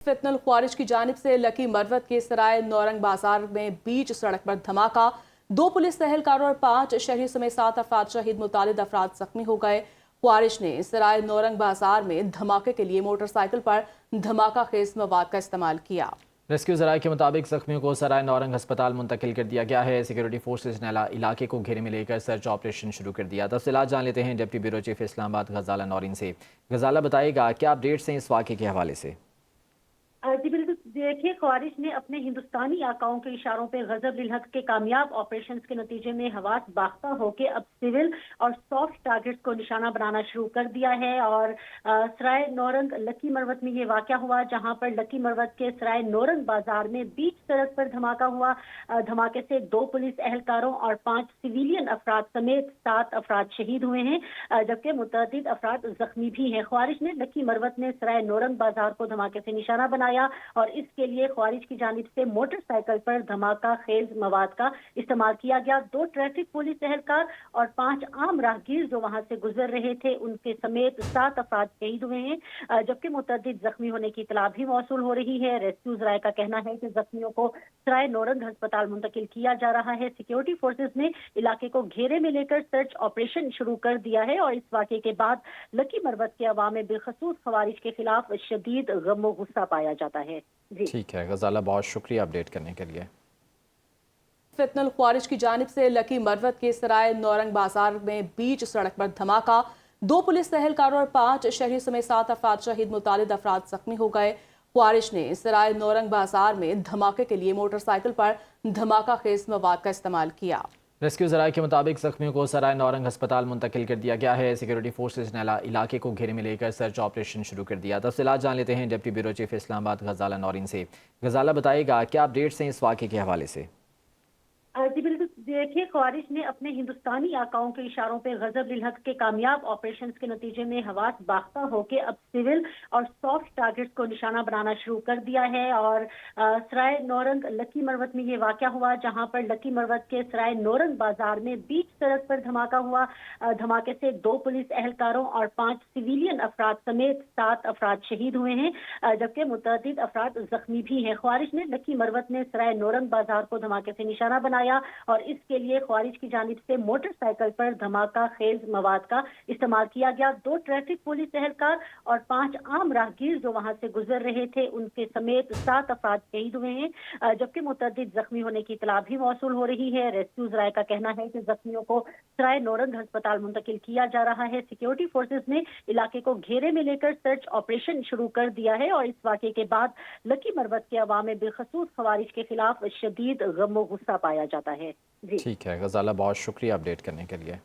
फितनल ख्वारिज की जानिब से लकी मरवत के सराय नौरंग बाजार में बीच सड़क पर धमाका। 2 पुलिस एहलकारों और 5 शहरी समेत 7 अफराद शहीद, मुतालिद अफराद जख्मी हो गए। ख्वारिज ने सराय नौरंग बाजार में धमाके के लिए मोटरसाइकिल पर धमाका खेज मवाद का इस्तेमाल किया। रेस्क्यू ज़राए के मुताबिक जख्मियों को सराय नौरंग अस्पताल मुंतकिल कर दिया गया है। सिक्योरिटी फोर्सेज ने इलाके को घेरे में लेकर सर्च ऑपरेशन शुरू कर दिया। तफसीलात जान लेते हैं डिप्टी ब्यूरो चीफ इस्लामाबाद गजाला नौरीन से। गजाला, बताएगा क्या अपडेट्स हैं इस वाक़े के हवाले से? जी बिल्कुल, देखिए, ख्वारिज ने अपने हिंदुस्तानी आकाओं के इशारों पे गजब लिल हक के कामयाब ऑपरेशंस के नतीजे में हवास बाख्ता होकर अब सिविल और सॉफ्ट टारगेट्स को निशाना बनाना शुरू कर दिया है। और सराय नौरंग लकी मरवत में ये वाक़या हुआ, जहां पर लकी मरवत के सराय नौरंग बाजार में बीच सड़क पर धमाका हुआ। धमाके से 2 पुलिस एहलकारों और 5 सिविलियन अफराद समेत 7 अफराद शहीद हुए हैं, जबकि मुतअद्दिद अफराद जख्मी भी हैं। ख्वारिज ने लकी मरवत में सराय नौरंग बाजार को धमाके से निशाना बनाया और इसके लिए ख्वारिज की जानिब से मोटरसाइकिल पर धमाका खेज मवाद का इस्तेमाल किया गया। 2 ट्रैफिक पुलिस एहलकार और 5 आम राहगीर जो वहां से गुजर रहे थे, उनके समेत 7 अफराद शहीद हुए हैं, जबकि मुतअद्दिद जख्मी होने की इतला भी मौसूल हो रही है। रेस्क्यू ज़राए का कहना है कि जख्मियों को सराय नौरंग अस्पताल मुंतकिल किया जा रहा है। सिक्योरिटी फोर्सेज ने इलाके को घेरे में लेकर सर्च ऑपरेशन शुरू कर दिया है और इस वाक़े के बाद लकी मरवत के अवाम में बिलखसूस ख्वारिज के खिलाफ शदीद गम गुस्सा पाया जाता है। जी ठीक है गजाला, बहुत शुक्रिया अपडेट करने के लिए। फितनल ख्वारिज की जानिब से लकी मरवत के सराय नौरंग बाजार में बीच सड़क पर धमाका। 2 पुलिस एहलकारों और 5 शहरी समेत 7 अफराद शहीद, मुतालिद अफराद जख्मी हो गए। ख्वारिज ने सराय नौरंग बाजार में धमाके के लिए मोटरसाइकिल पर धमाका खेज मवाद का इस्तेमाल किया। रेस्क्यू ज़राए के मुताबिक जख्मियों को सराय नौरंग अस्पताल मुंतकिल कर दिया गया है। सिक्योरिटी फोर्सेज ने इलाके को घेरे में लेकर सर्च ऑपरेशन शुरू कर दिया। तफसीलात जान लेते हैं डिप्टी ब्यूरो चीफ इस्लामाबाद गजाला नौरीन से। गजाला, बताएगा क्या अपडेट्स हैं इस वाक़े के हवाले से? जी बिल्कुल, देखिए, ख्वारिज ने अपने हिंदुस्तानी आकाओं के इशारों पे गजब लिल हक के कामयाब ऑपरेशंस के नतीजे में हवास बाख्ता होकर अब सिविल और सॉफ्ट टारगेट्स को निशाना बनाना शुरू कर दिया है। और सराय नौरंग लकी मरवत में ये वाक़या हुआ, जहां पर लकी मरवत के सराय नौरंग बाजार में बीच सड़क पर धमाका हुआ। धमाके से 2 पुलिस एहलकारों और 5 सिविलियन अफराद समेत 7 अफराद शहीद हुए हैं, जबकि मुतअद्दिद अफराद जख्मी भी हैं। ख्वारिज ने लकी मरवत में सराय नौरंग बाजार को धमाके से निशाना बनाया और इसके लिए ख्वारिज की जानिब से मोटरसाइकिल पर धमाका खेज मवाद का इस्तेमाल किया गया। 2 ट्रैफिक पुलिस एहलकार और 5 आम राहगीर जो वहां से गुजर रहे थे, उनके समेत 7 अफराद शहीद हुए हैं, जबकि मुतअद्दिद जख्मी होने की इतला भी मौसूल हो रही है। रेस्क्यू ज़राए का कहना है कि जख्मियों को सराय नौरंग अस्पताल मुंतकिल किया जा रहा है। सिक्योरिटी फोर्सेज ने इलाके को घेरे में लेकर सर्च ऑपरेशन शुरू कर दिया है और इस वाक़े के बाद लकी मरवत के अवाम में बिलखसूस ख्वारिज के खिलाफ शदीद गम गुस्सा पाया जाता है। जी ठीक है गजाला, बहुत शुक्रिया अपडेट करने के लिए।